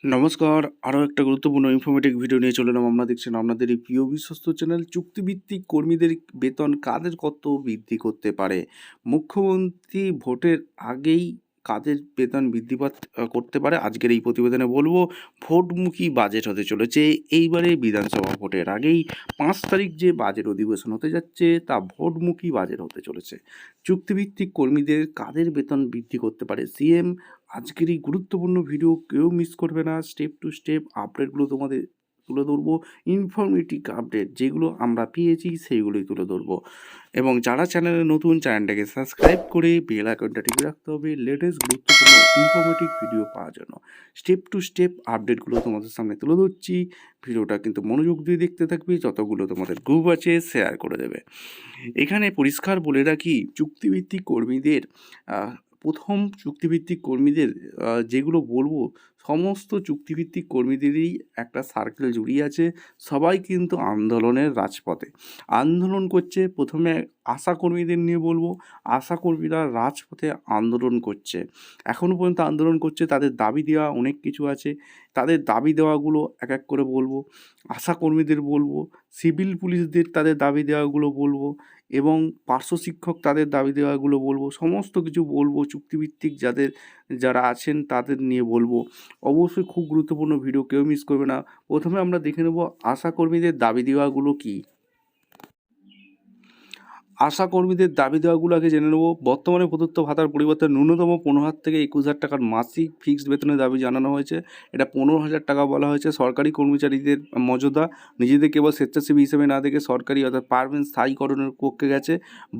নমস্কার, আরও একটা গুরুত্বপূর্ণ ইনফরমেটিভ ভিডিও নিয়ে চলে এলাম। আপনারা দেখছেন আপনাদের এই প্রিয় বিশ্বস্ত চ্যানেল। চুক্তিভিত্তিক কর্মীদের বেতন কাদের কত বৃদ্ধি করতে পারে? মুখ্যমন্ত্রী ভোটের আগেই কাদের বেতন বৃদ্ধি করতে পারে? আজকের এই প্রতিবেদনে বলবো। ভোটমুখী বাজেট হতে চলেছে এইবারে বিধানসভা ভোটের আগেই। 5 তারিখ যে বাজেট অধিবেশন হতে যাচ্ছে তা ভোটমুখী বাজেট হতে চলেছে। চুক্তিভিত্তিক কর্মীদের কাদের বেতন বৃদ্ধি করতে পারে সিএম? আজকের এই গুরুত্বপূর্ণ ভিডিও কেউ মিস করবে না। স্টেপ টু স্টেপ আপডেটগুলো তোমাদের তুলে ধরবো। ইনফরমেটিভ আপডেট যেগুলো আমরা পেয়েছি সেইগুলোই তুলে ধরবো। এবং যারা চ্যানেলে নতুন, চ্যানেলটাকে সাবস্ক্রাইব করে বেল আইকনটা টিপে রাখতে হবে লেটেস্ট গুরুত্বপূর্ণ ইনফরমেটিভ ভিডিও পাওয়ার জন্য। স্টেপ টু স্টেপ আপডেটগুলো তোমাদের সামনে তুলে ধরছি। ভিডিওটা কিন্তু মনোযোগ দিয়ে দেখতে থাকবে, যতগুলো তোমাদের গ্রুপ আছে শেয়ার করে দেবে। এখানে পরিষ্কার বলে রাখি, চুক্তিভিত্তিক কর্মীদের প্রথম চুক্তিভিত্তিক কর্মীদের যেগুলো বলবো, সমস্ত চুক্তিভিত্তিক কর্মীদেরই একটা সার্কেল জড়িয়ে আছে। সবাই কিন্তু আন্দোলনের রাজপথে আন্দোলন করছে। প্রথমে আশা কর্মীদের নিয়ে বলবো। আশা কর্মীরা রাজপথে আন্দোলন করছে, এখনও পর্যন্ত আন্দোলন করছে। তাদের দাবি দেওয়া অনেক কিছু আছে, তাদের দাবি দেওয়াগুলো এক এক করে বলবো। আশা কর্মীদের বলবো, সিভিল পুলিশদের তাদের দাবি দেওয়াগুলো বলবো, এবং পার্শ্ব শিক্ষক তাদের দাবি দেওয়াগুলো বলবো। সমস্ত কিছু বলবো। চুক্তিভিত্তিক যারা আছেন তাদের নিয়ে বলবো। অবশ্যই খুব গুরুত্বপূর্ণ ভিডিও, কেউ মিস করবে না। প্রথমে আমরা দেখে নেব আশা কর্মীদের দাবি দেওয়াগুলো কী। আশা কর্মীদের দাবি দেওয়াগুলো আগে জেনে নেব। বর্তমানে প্রদত্ত ভাতার পরিবর্তে ন্যূনতম 15,000 থেকে 21,000 টাকার মাসিক ফিক্সড বেতনের দাবি জানানো হয়েছে। এটা 15,000 টাকা বলা হয়েছে। সরকারি কর্মচারীদের মর্যাদা নিজেদের কেবল স্বেচ্ছাসেবী হিসেবে না দেখে সরকারি অর্থাৎ পারমানেন্ট স্থায়ীকরণের পক্ষে গেছে।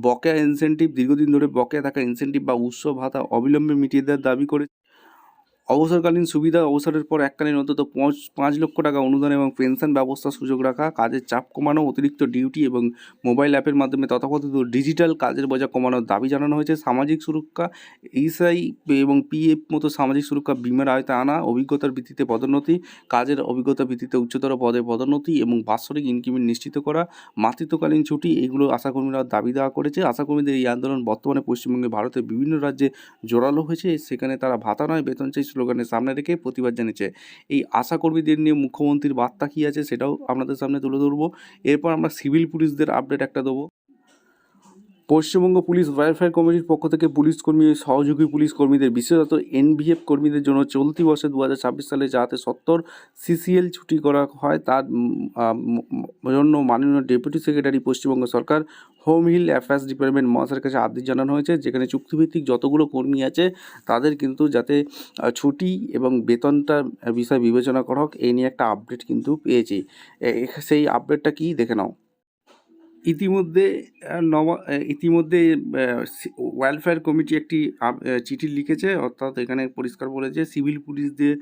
বকেয়া ইনসেন্টিভ, দীর্ঘদিন ধরে বকেয়া থাকা ইনসেন্টিভ বা উৎসব ভাতা অবিলম্বে মিটিয়ে দেওয়ার দাবি করে। অবসরকালীন সুবিধা, অবসরের পর এককালীন অন্তত 5 লক্ষ টাকা অনুদান এবং পেনশন ব্যবস্থার সুযোগ রাখা, কাজের চাপ কমানো, অতিরিক্ত ডিউটি এবং মোবাইল অ্যাপের মাধ্যমে তথাকথিত ডিজিটাল কাজের বোঝা কমানোর দাবি জানানো হয়েছে। সামাজিক সুরক্ষা, ইএসআই এবং পিএফ মতো সামাজিক সুরক্ষা বিমার আওতায় আনা, অভিজ্ঞতার ভিত্তিতে পদোন্নতি, কাজের অভিজ্ঞতার ভিত্তিতে উচ্চতর পদে পদোন্নতি এবং বাৎসরিক ইনক্রিমেন্ট নিশ্চিত করা, মাতৃত্বকালীন ছুটি, এগুলো আশাকর্মীরা দাবি দেওয়া করেছে। আশাকর্মীদের এই আন্দোলন বর্তমানে পশ্চিমবঙ্গে ভারতের বিভিন্ন রাজ্যে জোরালো হয়েছে। সেখানে তারা ভাতা নয় বেতন চাই স্লোগানের সামনে রেখে প্রতিবাদ জানিয়েছে। এই আশাকর্মীদের নিয়ে মুখ্যমন্ত্রীর বার্তা কী আছে সেটাও আপনাদের সামনে তুলে ধরবো। এরপর আমরা সিভিল পুলিশদের আপডেট একটা দেবো। পশ্চিমবঙ্গ পুলিশ ওয়েলফেয়ার কমিটির পক্ষ থেকে পুলিশ কর্মী, সহযোগী পুলিশ কর্মীদের, বিশেষত এনভিএফ কর্মীদের জন্য চলতি বর্ষে 2026 সালে যাতে 70 সিসিএল ছুটি করা হয় তার জন্য মাননীয় ডেপুটি সেক্রেটারি পশ্চিমবঙ্গ সরকার হোম হিল অ্যাফেয়ার্স ডিপার্টমেন্ট মহাশয়ের কাছে আদেশ জানানো হয়েছে, যেখানে চুক্তিভিত্তিক যতগুলো কর্মী আছে তাদের কিন্তু যাতে ছুটি এবং বেতনটা বিষয় বিবেচনা করা হোক, এই নিয়ে একটা আপডেট কিন্তু পেয়েছি। সেই আপডেটটা কি দেখে নাও। ইতিমধ্যে ওয়েলফেয়ার কমিটি একটি চিঠি লিখেছে, অর্থাৎ এখানে পরিষ্কার বলেছে সিভিল পুলিশদের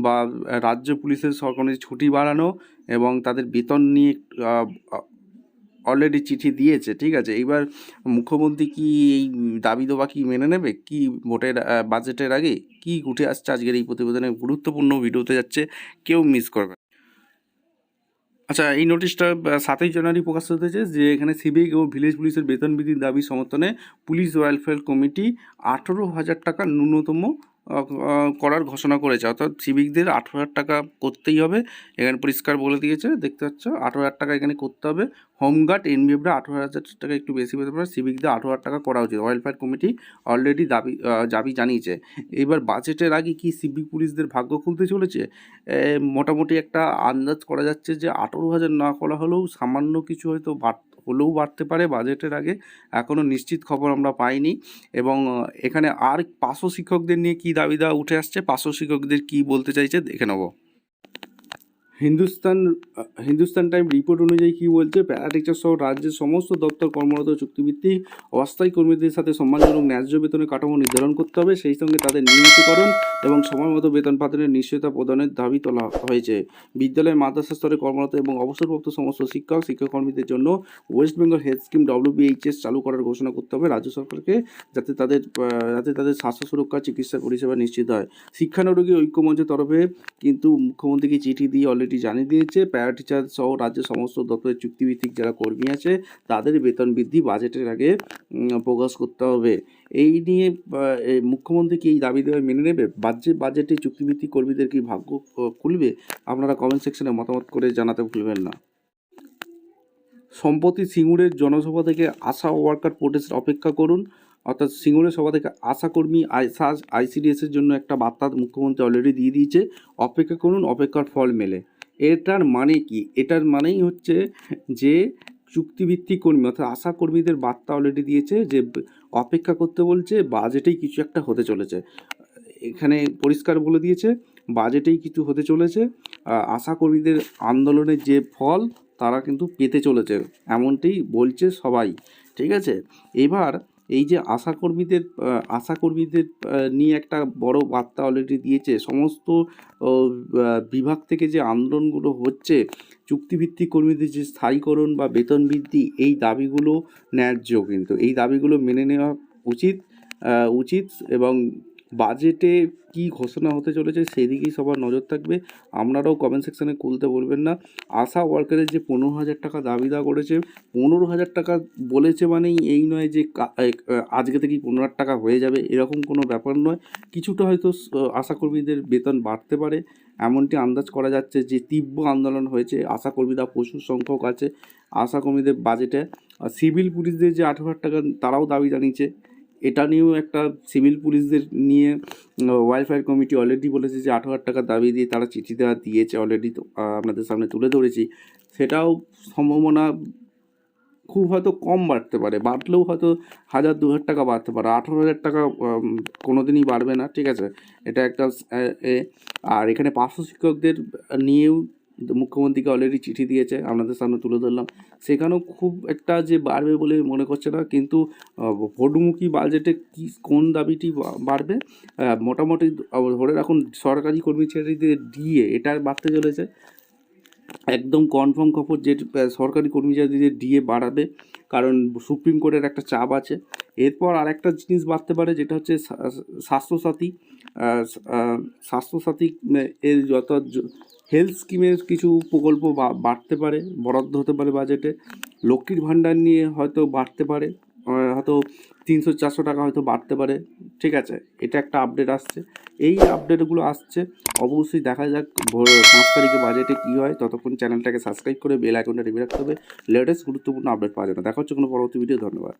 বা রাজ্য পুলিশের সরকারি ছুটি বাড়ানো এবং তাদের বেতন নিয়ে অলরেডি চিঠি দিয়েছে। ঠিক আছে, এইবার মুখ্যমন্ত্রী কি এই দাবি দেওয়া কি মেনে নেবে? কি ভোটের বাজেটের আগে কি উঠে আসছে আজকের এই প্রতিবেদনে গুরুত্বপূর্ণ ভিডিওতে যাচ্ছে, কেউ মিস করবে। আচ্ছা, এই নোটিশটা 7ই জানুয়ারি প্রকাশিত হয়েছে, যে এখানে সিভিক ও ভিলেজ পুলিশের বেতন বৃদ্ধির দাবি সমর্থনে পুলিশ ওয়েলফেয়ার কমিটি 18,000 টাকা ন্যূনতম করার ঘোষণা করেছে। অর্থাৎ সিভিকদের 18,000 টাকা করতেই হবে। এখানে পরিষ্কার বলে দিয়েছে, দেখতে পাচ্ছ 18,000 টাকা এখানে করতে হবে। হোমগার্ড এনভিএফরা 18,000 টাকা একটু বেশি পেতে পারে, সিভিকদের 18,000 টাকা করা উচিত। ওয়েলফেয়ার কমিটি অলরেডি দাবি জানিয়েছে। এবার বাজেটের আগে কি সিভিক পুলিশদের ভাগ্য খুলতে চলেছে? মোটামুটি একটা আন্দাজ করা যাচ্ছে যে 18,000 না করা হলেও সামান্য কিছু হয়তো বাড়তে পারে বাজেটের আগে। এখনও নিশ্চিত খবর আমরা পাইনি। এবং এখানে আর পার্শ্ব শিক্ষকদের নিয়ে কী দাবি দেওয়া উঠে আসছে, পার্শ্ব শিক্ষকদের কী বলতে চাইছে দেখে নেব। হিন্দুস্তান টাইম রিপোর্ট অনুযায়ী কী বলছে, প্যারা টিচার সহ রাজ্যের সমস্ত দপ্তর কর্মরত চুক্তিভিত্তিক অস্থায়ী কর্মীদের সাথে সম্মানজনক ন্যায্য বেতনের কাঠামো নির্ধারণ করতে হবে। সেই সঙ্গে তাদের নিয়মিতকরণ এবং সময়মতো বেতন প্রদানের নিশ্চয়তা প্রদানের দাবি তোলা হয়েছে। বিদ্যালয়ের মাদ্রাসা স্তরে কর্মরত এবং অবসরপ্রাপ্ত সমস্ত শিক্ষককর্মীদের জন্য West Bengal health scheme WBHS চালু করার ঘোষণা করতে হবে রাজ্য সরকারকে, যাতে তাদের স্বাস্থ্য সুরক্ষা চিকিৎসা পরিষেবা নিশ্চিত হয়। শিক্ষানুরাগী ঐক্যমঞ্চের তরফে কিন্তু মুখ্যমন্ত্রীকে চিঠি দিয়ে অলরেডি জানিয়ে দিয়েছে, প্যারা টিচার সহ রাজ্যের সমস্ত দপ্তরের চুক্তিভিত্তিক যারা কর্মী আছে তাদের বেতন বৃদ্ধি বাজেটের আগে প্রকাশ করতে হবে। এই নিয়ে এই মুখ্যমন্ত্রী কি এই দাবি দেওয়া মেনে নেবে? বাজেটে চুক্তিভিত্তিক কর্মীদের কি ভাগ্য খুলবে? আপনারা কমেন্ট সেকশনে মতামত করে জানাতে ভুলবেন না। সম্প্রতি সিঙ্গুরের জনসভা থেকে আশা ওয়ার্কার প্রোটেস্ট অপেক্ষা করুন, অর্থাৎ সিঙ্গুরের সভা থেকে আশাকর্মী আইসিডিএসের জন্য একটা বার্তা মুখ্যমন্ত্রী অলরেডি দিয়ে দিয়েছে, অপেক্ষা করুন, অপেক্ষার ফল মেলে। এটার মানে কি? এটার মানেই হচ্ছে যে চুক্তিভিত্তিক কর্মী অর্থাৎ আশা কর্মীদের বার্তা অলরেডি দিয়েছে যে অপেক্ষা করতে বলছে, বাজেটেই কিছু একটা হতে চলেছে। এখানে পরিষ্কার বলে দিয়েছে বাজেটেই কিছু হতে চলেছে, আশা কর্মীদের আন্দোলনের যে ফল তারা কিন্তু পেতে চলেছে, এমনটাই বলছে সবাই। ঠিক আছে, এবার এই যে আশাকর্মীদের নিয়ে একটা বড় বার্তা অলরেডি দিয়েছে। সমস্ত বিভাগ থেকে যে আন্দোলনগুলো হচ্ছে, চুক্তিভিত্তিক কর্মীদের যে স্থায়ীকরণ বা বেতন বৃদ্ধি, এই দাবিগুলো ন্যায্য, কিন্তু এই দাবিগুলো মেনে নেওয়া উচিত এবং বাজেটে কি ঘোষণা হতে চলেছে সেদিকেই সবার নজর থাকবে। আপনারাও কমেন্ট সেকশানে খুলতে বলবেন না। আশা ওয়ার্কারের যে 15,000 টাকা দাবি দেওয়া করেছে, 15,000 টাকা বলেছে মানেই এই নয় যে আজকে থেকেই 15,000 টাকা হয়ে যাবে, এরকম কোনো ব্যাপার নয়। কিছুটা হয়তো আশাকর্মীদের বেতন বাড়তে পারে, এমনটি আন্দাজ করা যাচ্ছে। যে তীব্র আন্দোলন হয়েছে, আশাকর্মীরা প্রচুর সংখ্যক আছে আশাকর্মীদের বাজেটে। সিভিল পুলিশদের যে 18,000 টাকা তারাও দাবি জানিয়েছে, এটা নিয়েও একটা সিভিল পুলিশদের নিয়ে ওয়েলফেয়ার কমিটি অলরেডি বলেছে যে 18,000 টাকার দাবি দিয়ে তারা চিঠি দেওয়া দিয়েছে অলরেডি, তো আপনাদের সামনে তুলে ধরেছি। সেটাও সম্ভাবনা খুব হয়তো কম বাড়তে পারে, বাড়লেও হয়তো 1,000-2,000 টাকা বাড়তে পারে, 18,000 টাকা কোনো দিনই বাড়বে না। ঠিক আছে, এটা একটা আর এখানে পার্শ্ব শিক্ষকদের নিয়েও মুখ্যমন্ত্রীকে অলরেডি চিঠি দিয়েছে, আপনাদের সামনে তুলে ধরলাম। সেখানেও খুব একটা যে বাড়বে বলে মনে করছে না, কিন্তু ভোটমুখী বাজেটে কোন দাবিটি বাড়বে, মোটামুটি ধরে রাখুন সরকারি কর্মচারীদের ডিএ এটা বাড়তে চলেছে, একদম কনফার্ম খবর যে সরকারি কর্মচারীদের ডিএ বাড়াবে, কারণ সুপ্রিম কোর্টের একটা চাপ আছে। এরপর আরেকটা জিনিস বাড়তে পারে, যেটা হচ্ছে স্বাস্থ্যসাথী এর যত হেলথ স্কিমের কিছু প্রকল্প বাড়তে পারে, বরাদ্দ হতে পারে বাজেটে। লক্ষ্মীর ভাণ্ডার নিয়ে হয়তো বাড়তে পারে, হয়তো 300-400 টাকা হয়তো বাড়তে পারে। ঠিক আছে, এটা একটা আপডেট আসছে। এই আপডেটগুলো আসছে, অবশ্যই দেখা যাক 5 তারিখে বাজেটে কী হয়। ততক্ষণ চ্যানেলটাকে সাবস্ক্রাইব করে বেল আইকনটা টিপে রাখতে হবে লেটেস্ট গুরুত্বপূর্ণ আপডেট পাওয়ার জন্য। দেখা হচ্ছে কোনো পরবর্তী ভিডিও। ধন্যবাদ।